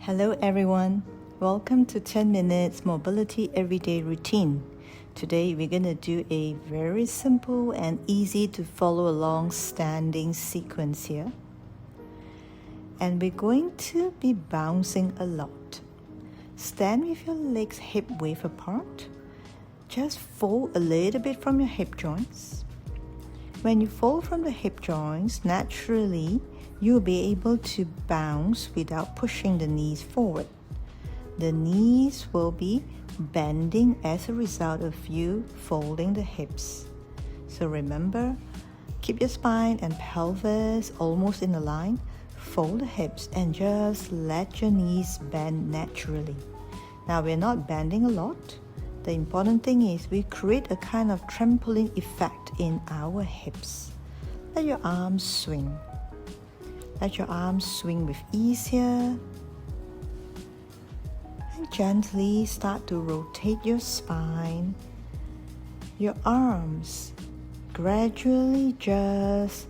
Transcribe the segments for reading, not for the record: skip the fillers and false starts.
Hello everyone, welcome to 10 minutes mobility everyday routine. Today we're going to do a very simple and easy to follow along standing sequence here. And we're going to be bouncing a lot. Stand with your legs hip width apart. Just fold a little bit from your hip joints. When you fold from the hip joints, naturally you'll be able to bounce without pushing the knees forward. The knees will be bending as a result of you folding the hips. So remember, keep your spine and pelvis almost in a line, fold the hips and just let your knees bend naturally. Now we're not bending a lot. The important thing is we create a kind of trampoline effect in our hips. Let your arms swing. Let your arms swing with ease here. And gently start to rotate your spine. Your arms gradually just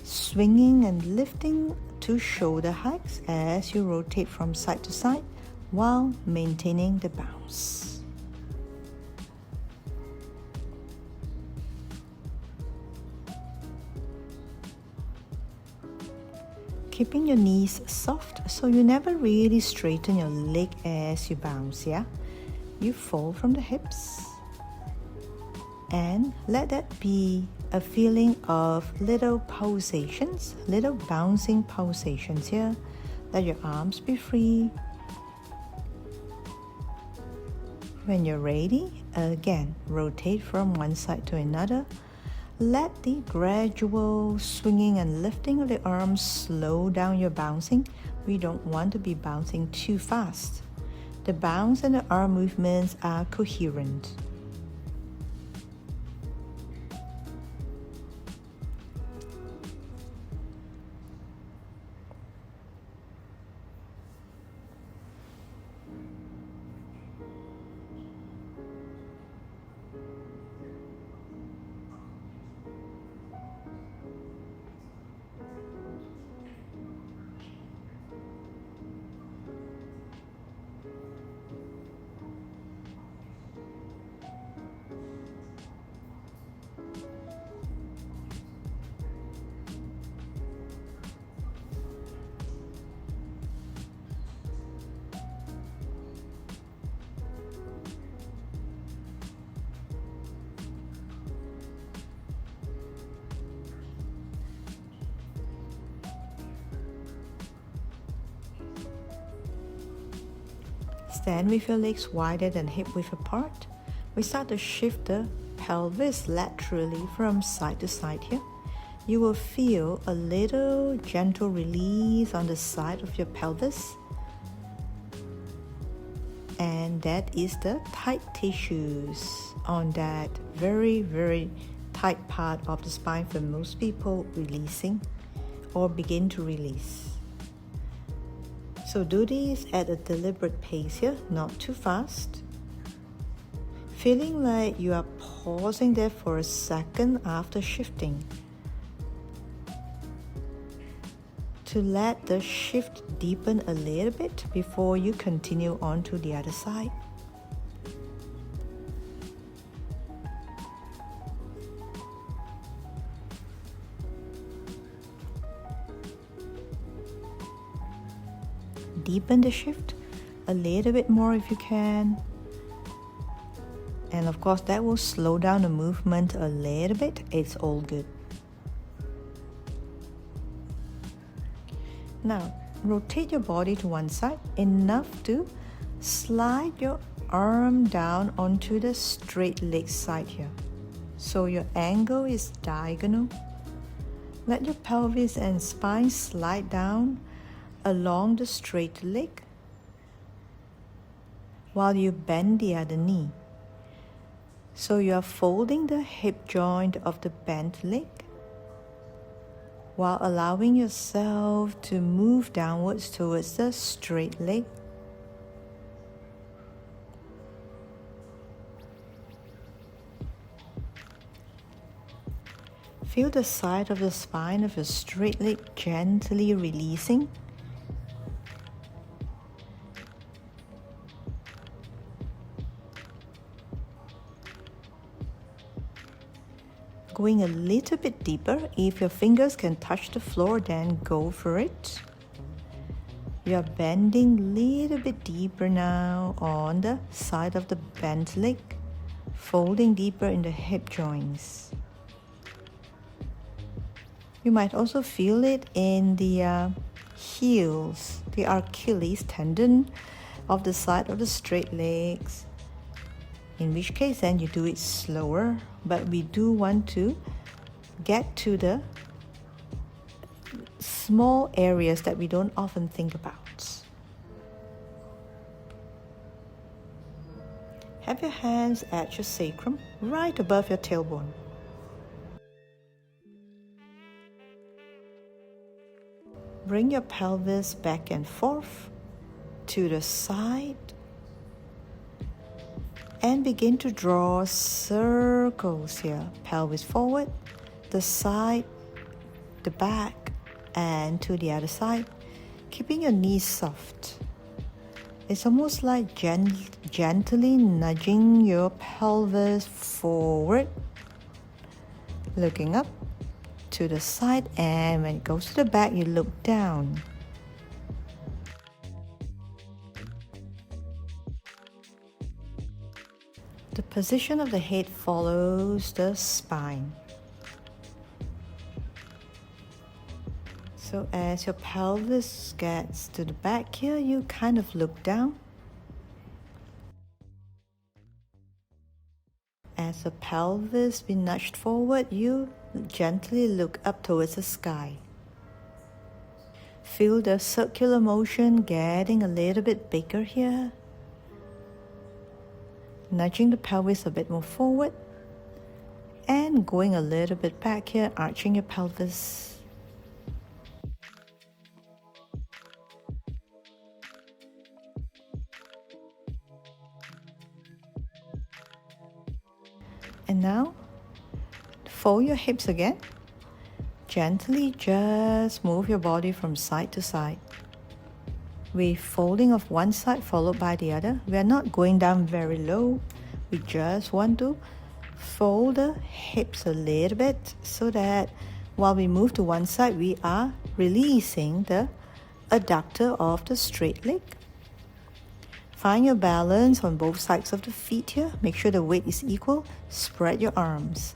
swinging and lifting to shoulder heights as you rotate from side to side while maintaining the bounce. Keeping your knees soft so you never really straighten your leg as you bounce, yeah? You fold from the hips and let that be a feeling of little pulsations, little bouncing pulsations here. Let your arms be free. When you're ready, again, rotate from one side to another. Let the gradual swinging and lifting of the arms slow down your bouncing. We don't want to be bouncing too fast. The bounce and the arm movements are coherent. Stand with your legs wider than hip width apart. We start to shift the pelvis laterally from side to side here. You will feel a little gentle release on the side of your pelvis. And that is the tight tissues on that very, very tight part of the spine for most people releasing or begin to release. So do this at a deliberate pace here, not too fast. Feeling like you are pausing there for a second after shifting. To let the shift deepen a little bit before you continue on to the other side. Deepen the shift a little bit more if you can. And of course that will slow down the movement a little bit. It's all good. Now rotate your body to one side enough to slide your arm down onto the straight leg side here. So your angle is diagonal. Let your pelvis and spine slide down along the straight leg while you bend the other knee. So you are folding the hip joint of the bent leg while allowing yourself to move downwards towards the straight leg. Feel the side of the spine of your straight leg gently releasing. Going a little bit deeper. If your fingers can touch the floor, then go for it. You are bending a little bit deeper now on the side of the bent leg, folding deeper in the hip joints. You might also feel it in the heels, the Achilles tendon of the side of the straight legs. In which case then you do it slower, but we do want to get to the small areas that we don't often think about. Have your hands at your sacrum, right above your tailbone. Bring your pelvis back and forth to the side and begin to draw circles here. Pelvis forward, the side, the back, and to the other side, keeping your knees soft. It's almost like gently nudging your pelvis forward, looking up to the side, and when it goes to the back, you look down. The position of the head follows the spine. So as your pelvis gets to the back here, you kind of look down. As the pelvis be nudged forward, you gently look up towards the sky. Feel the circular motion getting a little bit bigger here. Nudging the pelvis a bit more forward and going a little bit back here, arching your pelvis. And now, fold your hips again. Gently just move your body from side to side. With folding of one side followed by the other, we are not going down very low. We just want to fold the hips a little bit so that while we move to one side, we are releasing the adductor of the straight leg. Find your balance on both sides of the feet here. Make sure the weight is equal. Spread your arms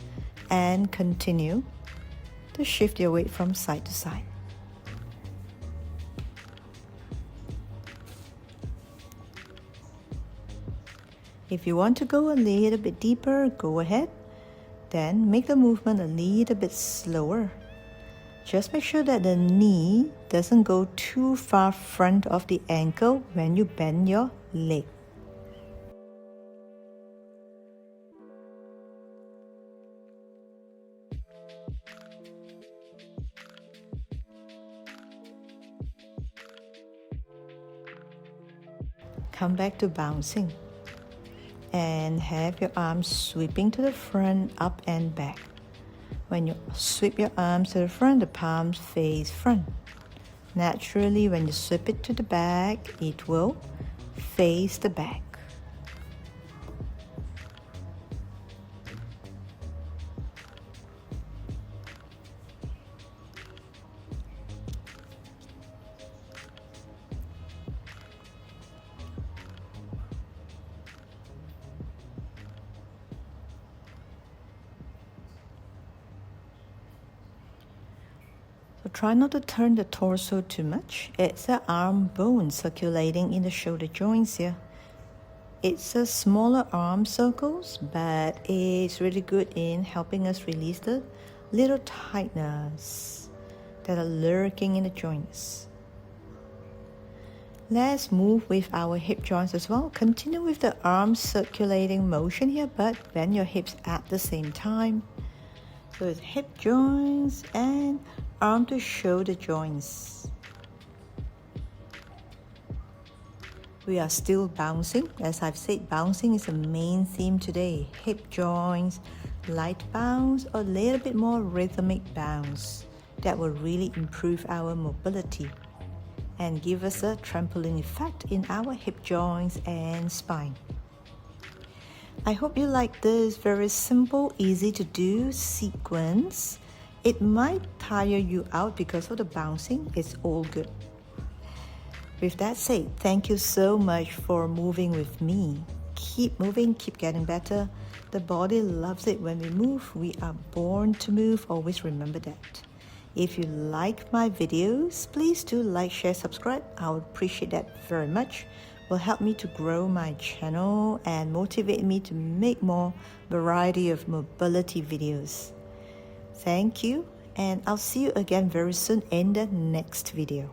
and continue to shift your weight from side to side. If you want to go a little bit deeper, go ahead. Then make the movement a little bit slower. Just make sure that the knee doesn't go too far front of the ankle when you bend your leg. Come back to bouncing and have your arms sweeping to the front, up and back. When you sweep your arms to the front, the palms face front. Naturally, when you sweep it to the back, it will face the back. So try not to turn the torso too much. It's the arm bone circulating in the shoulder joints here. It's a smaller arm circles, but it's really good in helping us release the little tightness that are lurking in the joints. Let's move with our hip joints as well. Continue with the arm circulating motion here, but bend your hips at the same time. So it's hip joints and arm to shoulder joints. We are still bouncing. As I've said, bouncing is the main theme today. Hip joints, light bounce, or a little bit more rhythmic bounce. That will really improve our mobility and give us a trampoline effect in our hip joints and spine. I hope you like this very simple, easy to do sequence. It might tire you out because of the bouncing. It's all good. With that said, thank you so much for moving with me. Keep moving, keep getting better. The body loves it when we move. We are born to move. Always remember that. If you like my videos, please do like, share, subscribe. I would appreciate that very much. It will help me to grow my channel and motivate me to make more variety of mobility videos. Thank you, and I'll see you again very soon in the next video.